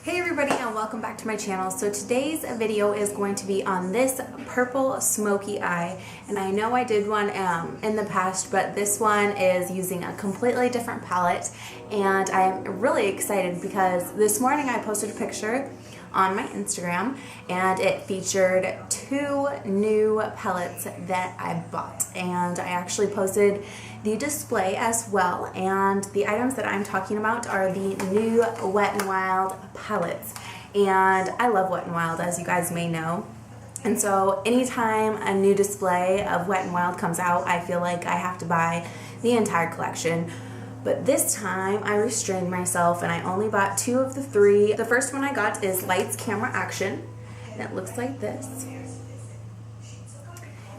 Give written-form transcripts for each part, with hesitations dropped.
Hey everybody, and welcome back to my channel. So today's video is going to be on this purple smoky eye, and I know I did one in the past, but this one is using a completely different palette, and I'm really excited because this morning I posted a picture on my Instagram and it featured two new palettes that I bought, and I actually posted the display as well, and the items that I'm talking about are the new Wet n Wild palettes, and I love Wet n Wild, as you guys may know. And so anytime a new display of Wet n Wild comes out, I feel like I have to buy the entire collection. But this time I restrained myself and I only bought two of the three. The first one I got is Lights, Camera, Action, and it looks like this.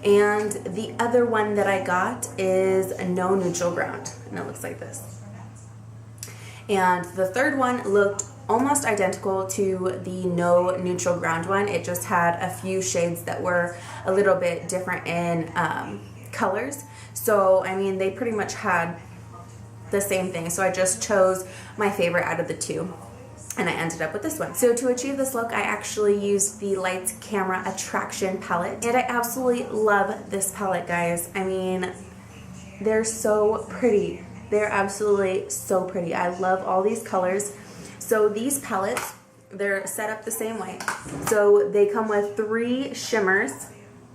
And the other one that I got is No Neutral Ground, and it looks like this. And the third one looked almost identical to the No Neutral Ground one. It just had a few shades that were a little bit different in colors. So, I mean, they pretty much had the same thing. So I just chose my favorite out of the two, and I ended up with this one. So to achieve this look, I actually used the Lights, Camera, Attraction palette, and I absolutely love this palette, guys. I mean, they're so pretty. They're absolutely so pretty. I love all these colors. So these palettes, they're set up the same way. So they come with three shimmers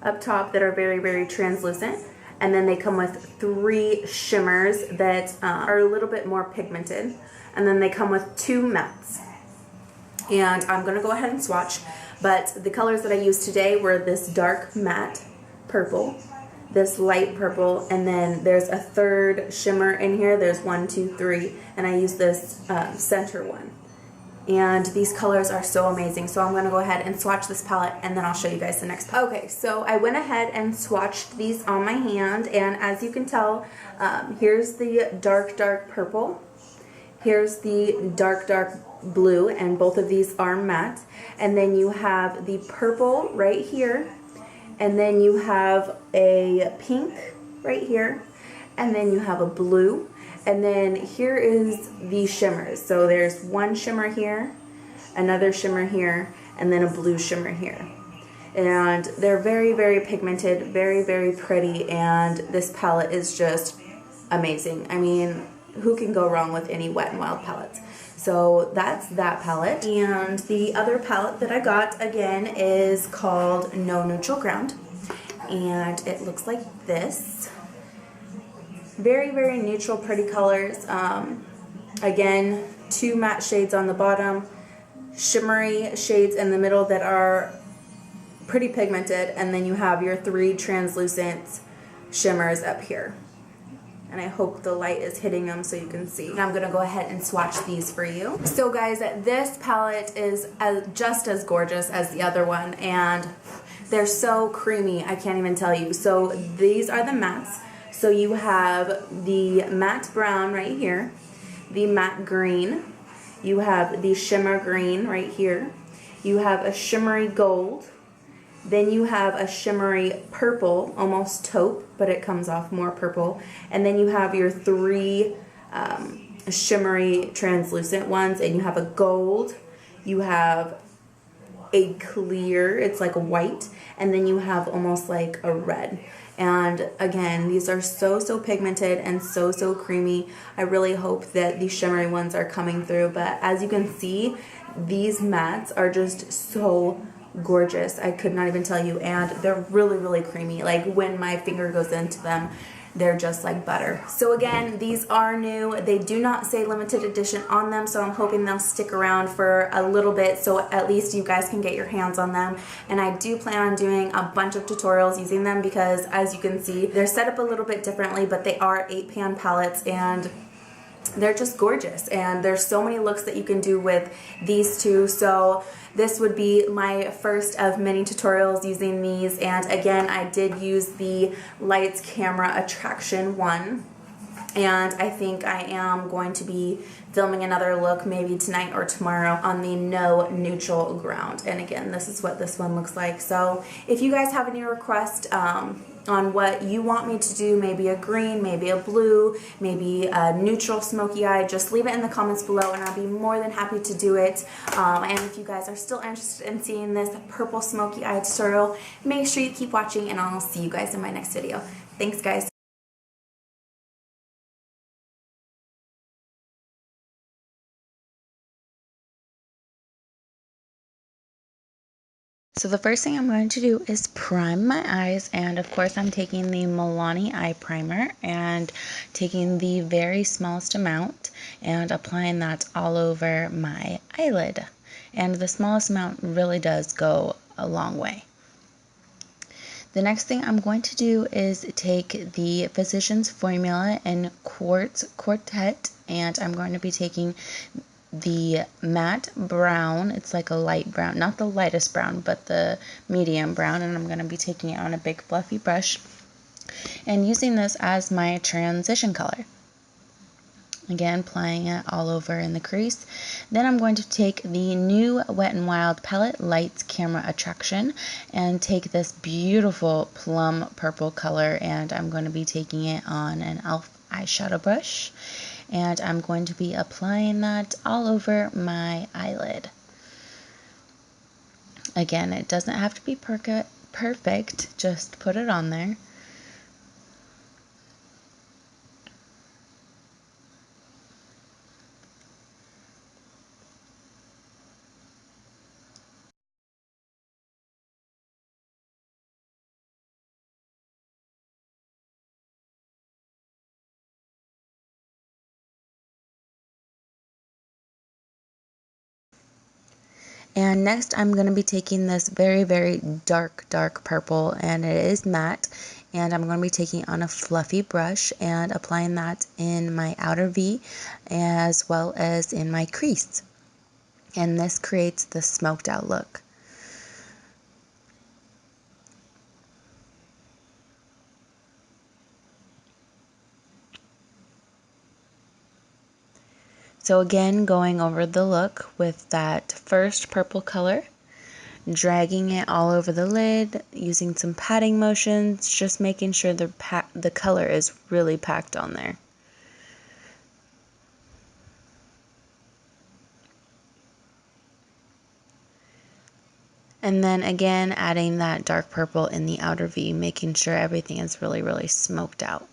up top that are very, very translucent. And then they come with three shimmers that are a little bit more pigmented. And then they come with two mattes. And I'm going to go ahead and swatch. But the colors that I used today were this dark matte purple, this light purple, and then there's a third shimmer in here. There's 1, 2, 3. And I used this center one. And these colors are so amazing. So I'm going to go ahead and swatch this palette, and then I'll show you guys the next palette. Okay, so I went ahead and swatched these on my hand, and as you can tell, here's the dark purple. Here's the dark blue, and both of these are matte. And then you have the purple right here, and then you have a pink right here, and then you have a blue. And then here is the shimmers. So there's one shimmer here, another shimmer here, and then a blue shimmer here. And they're very, very pigmented, very, very pretty, and this palette is just amazing. I mean, who can go wrong with any Wet n Wild palettes? So that's that palette. And the other palette that I got, again, is called No Neutral Ground. And it looks like this. Very, very neutral, pretty colors. Again, two matte shades on the bottom, shimmery shades in the middle that are pretty pigmented, and then you have your three translucent shimmers up here. And I hope the light is hitting them so you can see. And I'm going to go ahead and swatch these for you. So guys, this palette is just as gorgeous as the other one, and they're so creamy, I can't even tell you. So these are the mattes. So you have the matte brown right here, the matte green, you have the shimmer green right here, you have a shimmery gold, then you have a shimmery purple, almost taupe, but it comes off more purple, and then you have your three shimmery translucent ones, and you have a gold, you have a clear, it's like a white, and then you have almost like a red. And again, these are so pigmented and so creamy. I really hope that these shimmery ones are coming through, but as you can see, these mattes are just so gorgeous. I could not even tell you, and they're really creamy. Like when my finger goes into them, they're just like butter. So again, these are new. They do not say limited edition on them, so I'm hoping they'll stick around for a little bit so at least you guys can get your hands on them. And I do plan on doing a bunch of tutorials using them because, as you can see, they're set up a little bit differently, but they are 8-pan palettes, and they're just gorgeous, and there's so many looks that you can do with these two. So this would be my first of many tutorials using these, and again, I did use the Lights, Camera, Attraction one, and I think I am going to be filming another look maybe tonight or tomorrow on the No Neutral Ground. And again, this is what this one looks like. So if you guys have any requests, on what you want me to do, maybe a green, maybe a blue, maybe a neutral smoky eye, just leave it in the comments below and I'll be more than happy to do it. And if you guys are still interested in seeing this purple smoky eye tutorial, make sure you keep watching and I'll see you guys in my next video. Thanks guys. So the first thing I'm going to do is prime my eyes, and of course I'm taking the Milani eye primer and taking the very smallest amount and applying that all over my eyelid. And the smallest amount really does go a long way. The next thing I'm going to do is take the Physicians Formula in Quartz Quartet, and I'm going to be taking the matte brown. It's like a light brown, not the lightest brown, but the medium brown, and I'm going to be taking it on a big fluffy brush and using this as my transition color. Again, applying it all over in the crease. Then I'm going to take the new Wet n Wild palette, Lights Camera Attraction, and take this beautiful plum purple color, and I'm going to be taking it on an e.l.f. eyeshadow brush, and I'm going to be applying that all over my eyelid. Again, it doesn't have to be perfect, just put it on there. And next I'm going to be taking this very, very dark purple, and it is matte, and I'm going to be taking it on a fluffy brush and applying that in my outer V as well as in my crease. And this creates the smoked out look. So again, going over the look with that first purple color, dragging it all over the lid, using some patting motions, just making sure the color is really packed on there. And then again, adding that dark purple in the outer V, making sure everything is really, really smoked out.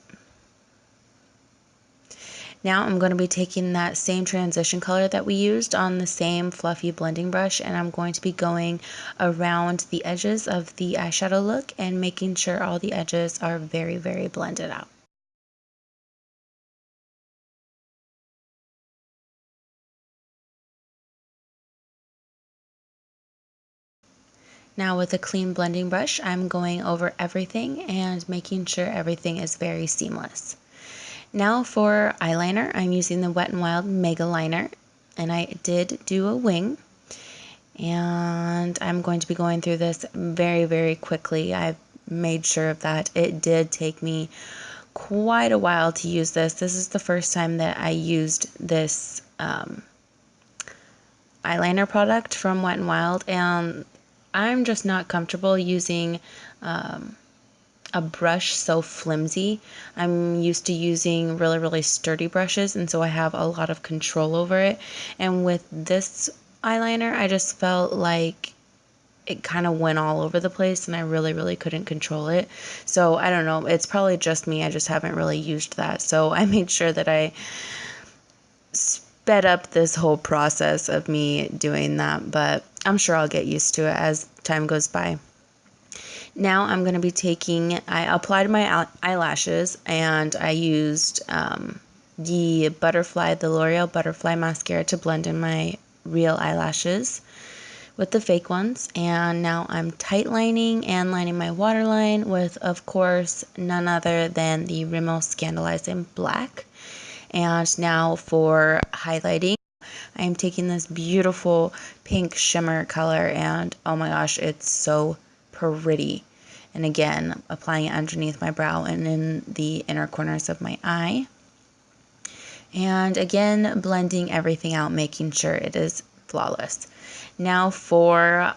Now I'm going to be taking that same transition color that we used on the same fluffy blending brush, and I'm going to be going around the edges of the eyeshadow look and making sure all the edges are very, very blended out. Now with a clean blending brush, I'm going over everything and making sure everything is very seamless. Now for eyeliner, I'm using the Wet n Wild Mega Liner, and I did do a wing. And I'm going to be going through this very, very quickly. I've made sure of that. It did take me quite a while to use this. This is the first time that I used this eyeliner product from Wet n Wild, and I'm just not comfortable using a brush so flimsy. I'm used to using really, really sturdy brushes, and so I have a lot of control over it. And with this eyeliner, I just felt like it kind of went all over the place and I really, really couldn't control it. So I don't know, it's probably just me. I just haven't really used that. So I made sure that I sped up this whole process of me doing that, but I'm sure I'll get used to it as time goes by. Now I'm going to be I applied my eyelashes, and I used the L'Oreal Butterfly mascara to blend in my real eyelashes with the fake ones. And now I'm tight lining and lining my waterline with, of course, none other than the Rimmel Scandalizing Black. And now for highlighting, I'm taking this beautiful pink shimmer color, and oh my gosh, it's so pretty. And again, applying it underneath my brow and in the inner corners of my eye. And again, blending everything out, making sure it is flawless. Now for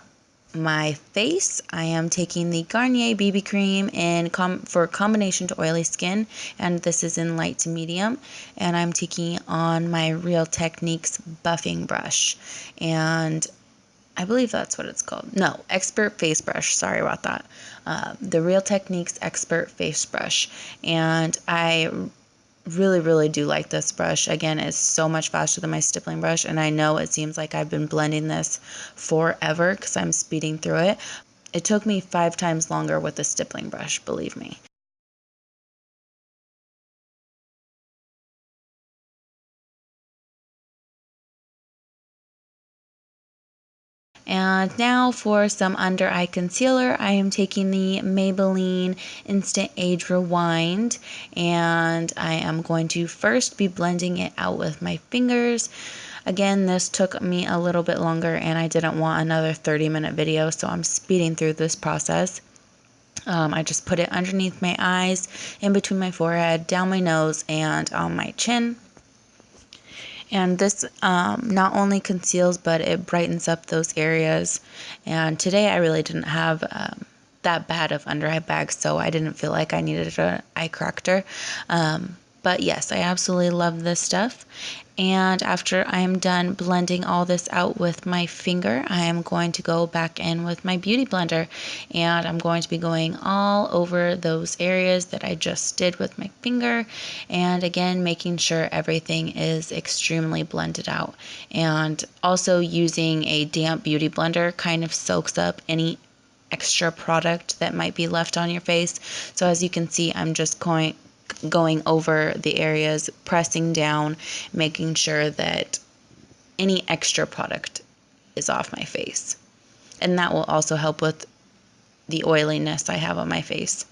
my face, I am taking the Garnier BB cream for combination to oily skin, and this is in light to medium, and I'm taking on my Real Techniques buffing brush, and I believe that's what it's called. No, Expert Face Brush. Sorry about that. The Real Techniques Expert Face Brush, and I really do like this brush. Again, it's so much faster than my stippling brush, and I know it seems like I've been blending this forever because I'm speeding through it. It took me 5 times longer with the stippling brush, believe me. And now for some under eye concealer, I am taking the Maybelline Instant Age Rewind, and I am going to first be blending it out with my fingers. Again, this took me a little bit longer and I didn't want another 30-minute video, so I'm speeding through this process. I just put it underneath my eyes, in between my forehead, down my nose, and on my chin. And this not only conceals, but it brightens up those areas. And today I really didn't have that bad of under eye bags, so I didn't feel like I needed an eye corrector. But yes, I absolutely love this stuff. And after I am done blending all this out with my finger, I am going to go back in with my beauty blender, and I'm going to be going all over those areas that I just did with my finger, and again making sure everything is extremely blended out. And also using a damp beauty blender kind of soaks up any extra product that might be left on your face. So as you can see, I'm just going over the areas, pressing down, making sure that any extra product is off my face. And that will also help with the oiliness I have on my face.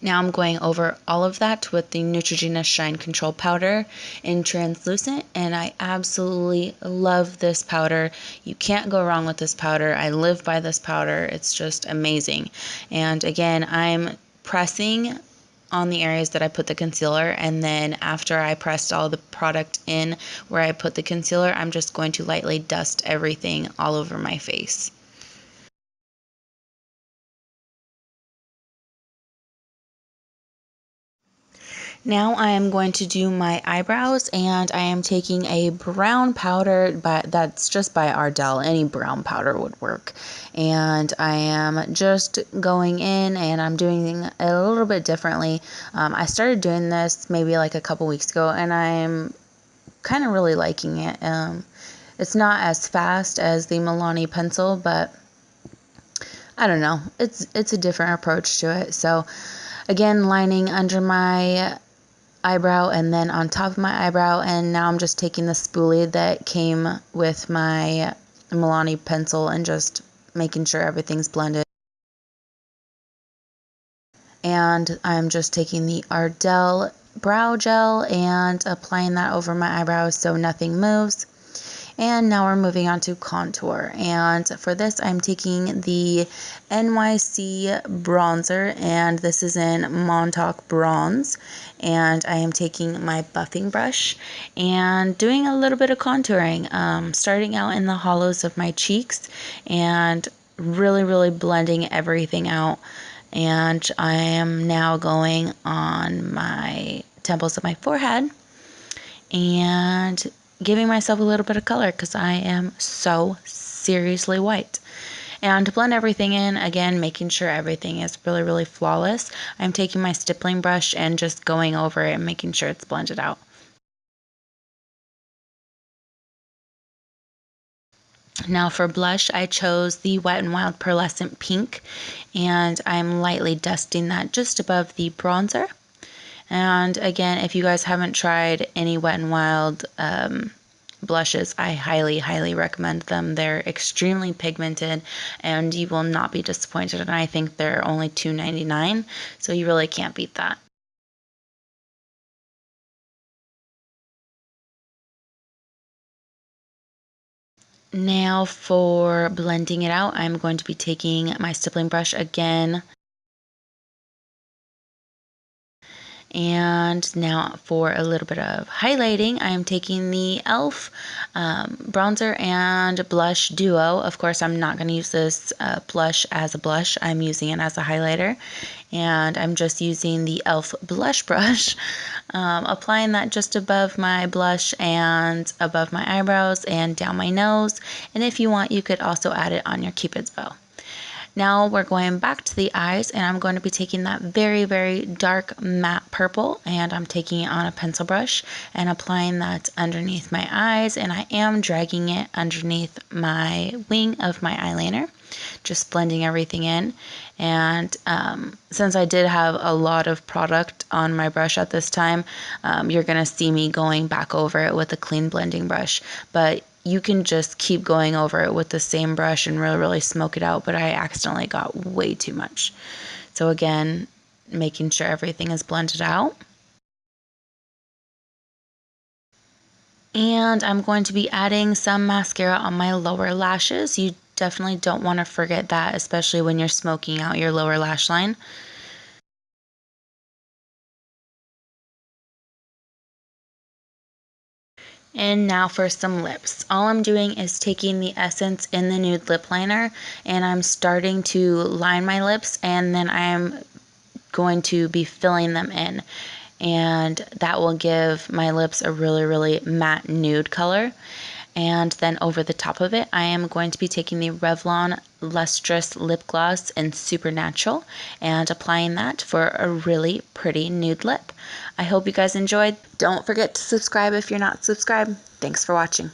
Now I'm going over all of that with the Neutrogena Shine Control Powder in translucent, and I absolutely love this powder. You can't go wrong with this powder. I live by this powder. It's just amazing. And again, I'm pressing on the areas that I put the concealer, and then after I pressed all the product in where I put the concealer, I'm just going to lightly dust everything all over my face. Now I am going to do my eyebrows, and I am taking a brown powder, but that's just by Ardell. Any brown powder would work. And I am just going in, and I'm doing it a little bit differently. I started doing this maybe like a couple weeks ago, and I'm kind of really liking it. It's not as fast as the Milani pencil, but I don't know. It's a different approach to it. So again, lining under my eyebrow and then on top of my eyebrow, and now I'm just taking the spoolie that came with my Milani pencil and just making sure everything's blended. And I'm just taking the Ardell brow gel and applying that over my eyebrows so nothing moves. And now we're moving on to contour. And for this, I'm taking the NYC bronzer, and this is in Montauk Bronze. And I am taking my buffing brush and doing a little bit of contouring, starting out in the hollows of my cheeks and really blending everything out. And I am now going on my temples of my forehead and giving myself a little bit of color because I am so seriously white. And to blend everything in, again, making sure everything is really flawless, I'm taking my stippling brush and just going over it and making sure it's blended out. Now for blush, I chose the Wet n Wild Pearlescent Pink, and I'm lightly dusting that just above the bronzer. And again, if you guys haven't tried any Wet n Wild blushes, I highly recommend them. They're extremely pigmented and you will not be disappointed, and I think they're only $2.99, so you really can't beat that. Now for blending it out, I'm going to be taking my stippling brush again And now for a little bit of highlighting, I am taking the e.l.f. Bronzer and Blush Duo. Of course, I'm not going to use this blush as a blush. I'm using it as a highlighter. And I'm just using the e.l.f. Blush Brush, applying that just above my blush and above my eyebrows and down my nose. And if you want, you could also add it on your Cupid's bow. Now we're going back to the eyes, and I'm going to be taking that very, very dark matte purple, and I'm taking it on a pencil brush and applying that underneath my eyes, and I am dragging it underneath my wing of my eyeliner, just blending everything in. And since I did have a lot of product on my brush at this time, you're going to see me going back over it with a clean blending brush, but you can just keep going over it with the same brush and really, really smoke it out, but I accidentally got way too much. So again, making sure everything is blended out. And I'm going to be adding some mascara on my lower lashes. You definitely don't want to forget that, especially when you're smoking out your lower lash line. And now for some lips. All I'm doing is taking the Essence in the Nude Lip Liner, and I'm starting to line my lips, and then I'm going to be filling them in. And that will give my lips a really, really matte nude color. And then over the top of it, I am going to be taking the Revlon Lustrous Lip Gloss in Supernatural and applying that for a really pretty nude lip. I hope you guys enjoyed. Don't forget to subscribe if you're not subscribed. Thanks for watching.